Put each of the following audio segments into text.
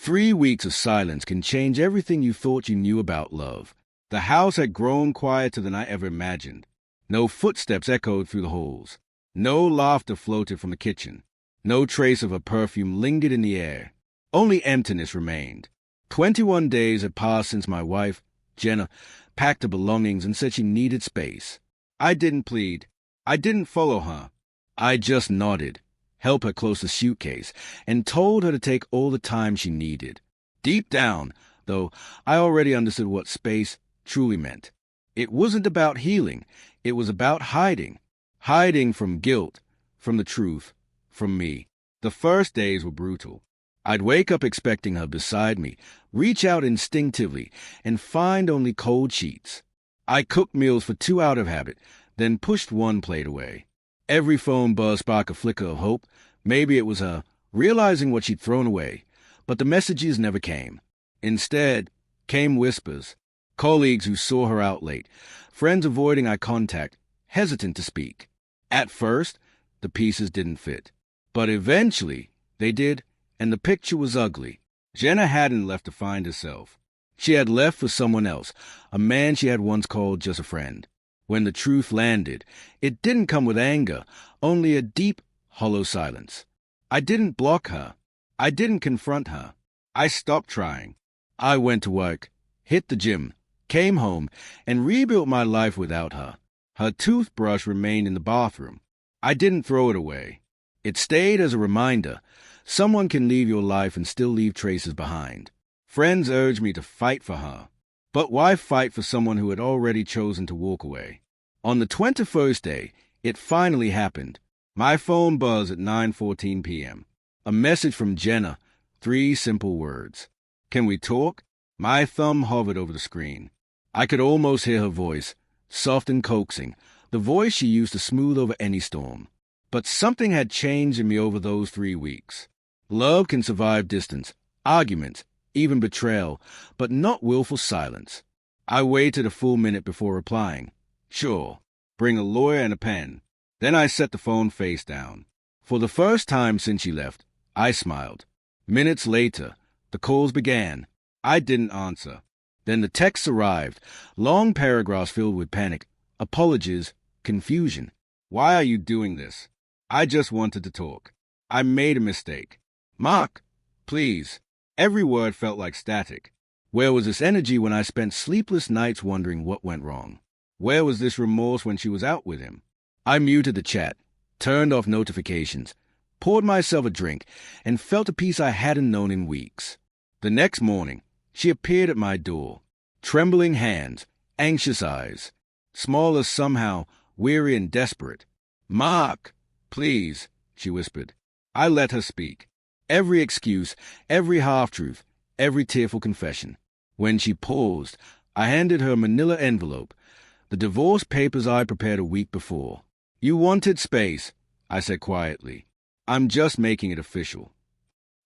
3 weeks of silence can change everything you thought you knew about love. The house had grown quieter than I ever imagined. No footsteps echoed through the halls. No laughter floated from the kitchen. No trace of her perfume lingered in the air. Only emptiness remained. 21 days had passed since my wife, Jenna, packed her belongings and said she needed space. I didn't plead. I didn't follow her. I just nodded, helped her close the suitcase, and told her to take all the time she needed. Deep down, though, I already understood what space truly meant. It wasn't about healing. It was about hiding. Hiding from guilt, from the truth, from me. The first days were brutal. I'd wake up expecting her beside me, reach out instinctively, and find only cold sheets. I cooked meals for 2 out of habit, then pushed one plate away. Every phone buzz sparked a flicker of hope. Maybe it was her, realizing what she'd thrown away. But the messages never came. Instead, came whispers. Colleagues who saw her out late. Friends avoiding eye contact, hesitant to speak. At first, the pieces didn't fit. But eventually, they did, and the picture was ugly. Jenna hadn't left to find herself. She had left for someone else, a man she had once called just a friend. When the truth landed, it didn't come with anger, only a deep, hollow silence. I didn't block her. I didn't confront her. I stopped trying. I went to work, hit the gym, came home, and rebuilt my life without her. Her toothbrush remained in the bathroom. I didn't throw it away. It stayed as a reminder. Someone can leave your life and still leave traces behind. Friends urged me to fight for her. But why fight for someone who had already chosen to walk away? On the 21st day, it finally happened. My phone buzzed at 9:14 p.m. A message from Jenna, 3 simple words. Can we talk? My thumb hovered over the screen. I could almost hear her voice, soft and coaxing, the voice she used to smooth over any storm. But something had changed in me over those 3 weeks. Love can survive distance, arguments, even betrayal, but not willful silence. I waited a full minute before replying. Sure, bring a lawyer and a pen. Then I set the phone face down. For the first time since she left, I smiled. Minutes later, the calls began. I didn't answer. Then the texts arrived, long paragraphs filled with panic, apologies, confusion. Why are you doing this? I just wanted to talk. I made a mistake. Mark, please. Every word felt like static. Where was this energy when I spent sleepless nights wondering what went wrong? Where was this remorse when she was out with him? I muted the chat, turned off notifications, poured myself a drink, and felt a peace I hadn't known in weeks. The next morning, she appeared at my door, trembling hands, anxious eyes, smaller somehow, weary and desperate. Mark, please, she whispered. I let her speak. Every excuse, every half-truth, every tearful confession. When she paused, I handed her a manila envelope, the divorce papers I prepared a week before. You wanted space, I said quietly. I'm just making it official.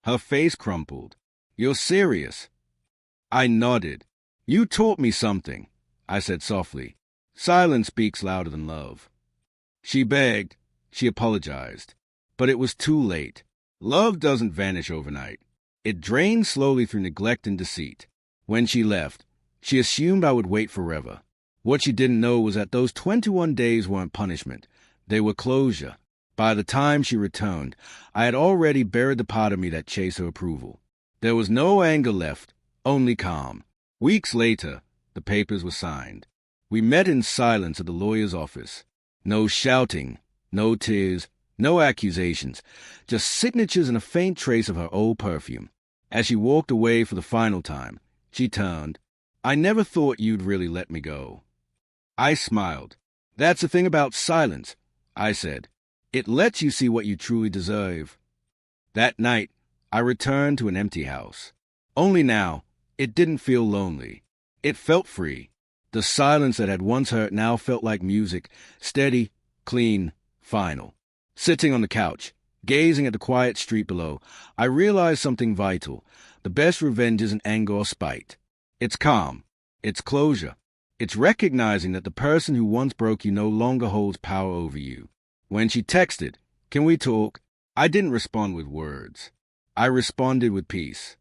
Her face crumpled. You're serious? I nodded. You taught me something, I said softly. Silence speaks louder than love. She begged. She apologized. But it was too late. Love doesn't vanish overnight. It drains slowly through neglect and deceit. When she left, she assumed I would wait forever. What she didn't know was that those 21 days weren't punishment. They were closure. By the time she returned, I had already buried the part of me that chased her approval. There was no anger left, only calm. Weeks later, the papers were signed. We met in silence at the lawyer's office. No shouting, no tears, no accusations, just signatures and a faint trace of her old perfume. As she walked away for the final time, she turned. I never thought you'd really let me go. I smiled. That's the thing about silence, I said. It lets you see what you truly deserve. That night, I returned to an empty house. Only now, it didn't feel lonely. It felt free. The silence that had once hurt now felt like music, steady, clean, final. Sitting on the couch, gazing at the quiet street below, I realized something vital. The best revenge isn't anger or spite. It's calm. It's closure. It's recognizing that the person who once broke you no longer holds power over you. When she texted, "Can we talk?" I didn't respond with words. I responded with peace.